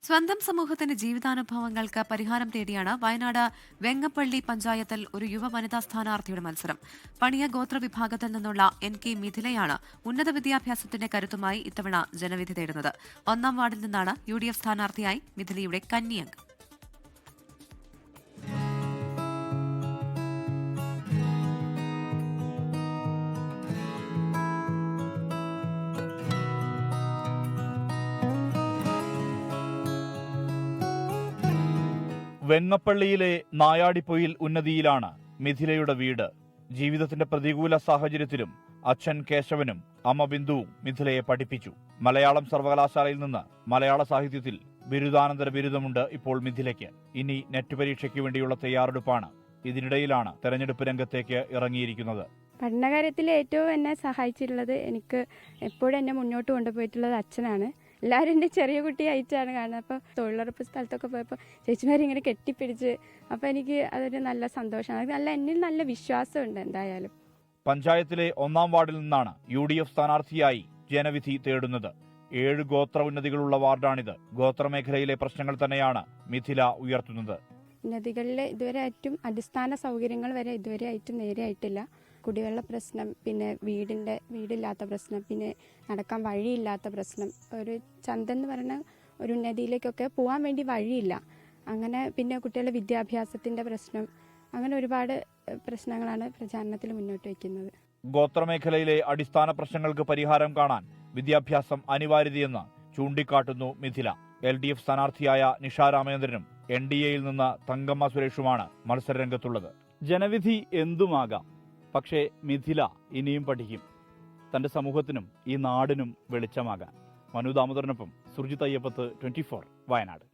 സ്വന്തം സമൂഹത്തിന്റെ ജീവിതാനുഭവങ്ങൾക്ക് പരിഹാരം തേടിയാണ് വയനാട് വെങ്ങപ്പള്ളി പഞ്ചായത്തിൽ ഒരു യുവ വനിതാ സ്ഥാനാർത്ഥിയുടെ മത്സരം. പണിയ ഗോത്ര വിഭാഗത്തിൽ നിന്നുള്ള NK മിഥിലയാണ് ഉന്നത വിദ്യാഭ്യാസത്തിന്റെ കരുത്തുമായി ഇത്തവണ ജനവിധി തേടുന്നത്. 1-ാം വാർഡിൽ നിന്നാണ് UDF സ്ഥാനാർത്ഥിയായി മിഥിലയുടെ കന്നിയംഗം. വെങ്ങപ്പള്ളിയിലെ നായാടിപ്പൊയിൽ ഉന്നതിയിലാണ് മിഥിലയുടെ വീട്. ജീവിതത്തിന്റെ പ്രതികൂല സാഹചര്യത്തിലും അച്ഛൻ കേശവനും അമ്മ ബിന്ദുവും മിഥിലയെ പഠിപ്പിച്ചു. മലയാളം സർവകലാശാലയിൽ നിന്ന് മലയാള സാഹിത്യത്തിൽ ബിരുദാനന്തര ബിരുദമുണ്ട് ഇപ്പോൾ മിഥിലയ്ക്ക്. ഇനി നെറ്റ് പരീക്ഷയ്ക്ക് വേണ്ടിയുള്ള തയ്യാറെടുപ്പാണ്. ഇതിനിടയിലാണ് തെരഞ്ഞെടുപ്പ് രംഗത്തേക്ക് ഇറങ്ങിയിരിക്കുന്നത്. പഠനകാര്യത്തിൽ ഏറ്റവും എന്നെ സഹായിച്ചിട്ടുള്ളത്, എനിക്ക് എപ്പോഴും എന്നെ മുന്നോട്ട് കൊണ്ടുപോയിട്ടുള്ളത് അച്ഛനാണ്. എല്ലാവരും എൻ്റെ ചെറിയ കുട്ടിയായിട്ടാണ് കാണുന്നത്. അപ്പോൾ തൊഴിലുറപ്പ് സ്ഥലത്തൊക്കെ പോയപ്പോൾ ചേച്ചിമാരിങ്ങനെ കെട്ടിപ്പിടിച്ച്, അപ്പോൾ എനിക്ക് അതൊരു നല്ല സന്തോഷമാണ്. എന്നിൽ നല്ല വിശ്വാസമുണ്ട്. എന്തായാലും പഞ്ചായത്തിലെ 1-ാം വാർഡിൽ നിന്നാണ് UDF സ്ഥാനാർത്ഥിയായി ജനവിധി തേടുന്നത്. 7 ഗോത്ര ഉന്നതികളുള്ള വാർഡാണിത്. ഗോത്രമേഖലയിലെ പ്രശ്നങ്ങൾ തന്നെയാണ് മിഥില ഉയർത്തുന്നത്. ഉന്നതികളിൽ ഇതുവരെ ആയിട്ടും അടിസ്ഥാന സൗകര്യങ്ങൾ വരെ ഇതുവരെ ആയിട്ടും നേരെയായിട്ടില്ല. കുടിവെള്ള പ്രശ്നം, പിന്നെ വീടില്ലാത്ത പ്രശ്നം, പിന്നെ നടക്കാൻ വഴിയില്ലാത്ത പ്രശ്നം, ഒരു ചന്തെന്ന് പറയുന്ന ഒരു ഉന്നതിയിലേക്കൊക്കെ പോകാൻ വേണ്ടി വഴിയില്ല. അങ്ങനെ പിന്നെ കുട്ടികളുടെ വിദ്യാഭ്യാസത്തിൻ്റെ പ്രശ്നം, അങ്ങനെ ഒരുപാട് പ്രശ്നങ്ങളാണ് പ്രചാരണത്തിൽ മുന്നോട്ട് വയ്ക്കുന്നത്. ഗോത്രമേഖലയിലെ അടിസ്ഥാന പ്രശ്നങ്ങൾക്ക് പരിഹാരം കാണാൻ വിദ്യാഭ്യാസം അനിവാര്യതയെന്ന് ചൂണ്ടിക്കാട്ടുന്നു മിഥില. LDF സ്ഥാനാർത്ഥിയായ നിഷ രാമചന്ദ്രനും NDAയിൽ നിന്ന് തങ്കമ്മ സുരേഷുമാണ് മത്സരരംഗത്തുള്ളത്. ജനവിധി എന്തുമാകാം, പക്ഷേ മിഥില ഇനിയും പഠിക്കും. തന്റെ സമൂഹത്തിനും ഈ നാടിനും വെളിച്ചമാകാൻ. മനു ദാമോദരനൊപ്പം സുർജിത് അയ്യപ്പത്ത്, 24 വയനാട്.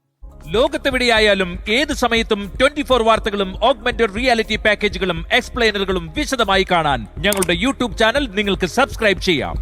ലോകത്തെവിടെയായാലും ഏത് സമയത്തും 24 വാർത്തകളും ഓഗ്മെന്റഡ് റിയാലിറ്റി പാക്കേജുകളും എക്സ്പ്ലെയിനറുകളും വിശദമായി കാണാൻ ഞങ്ങളുടെ YouTube ചാനൽ നിങ്ങൾക്ക് സബ്സ്ക്രൈബ് ചെയ്യാം.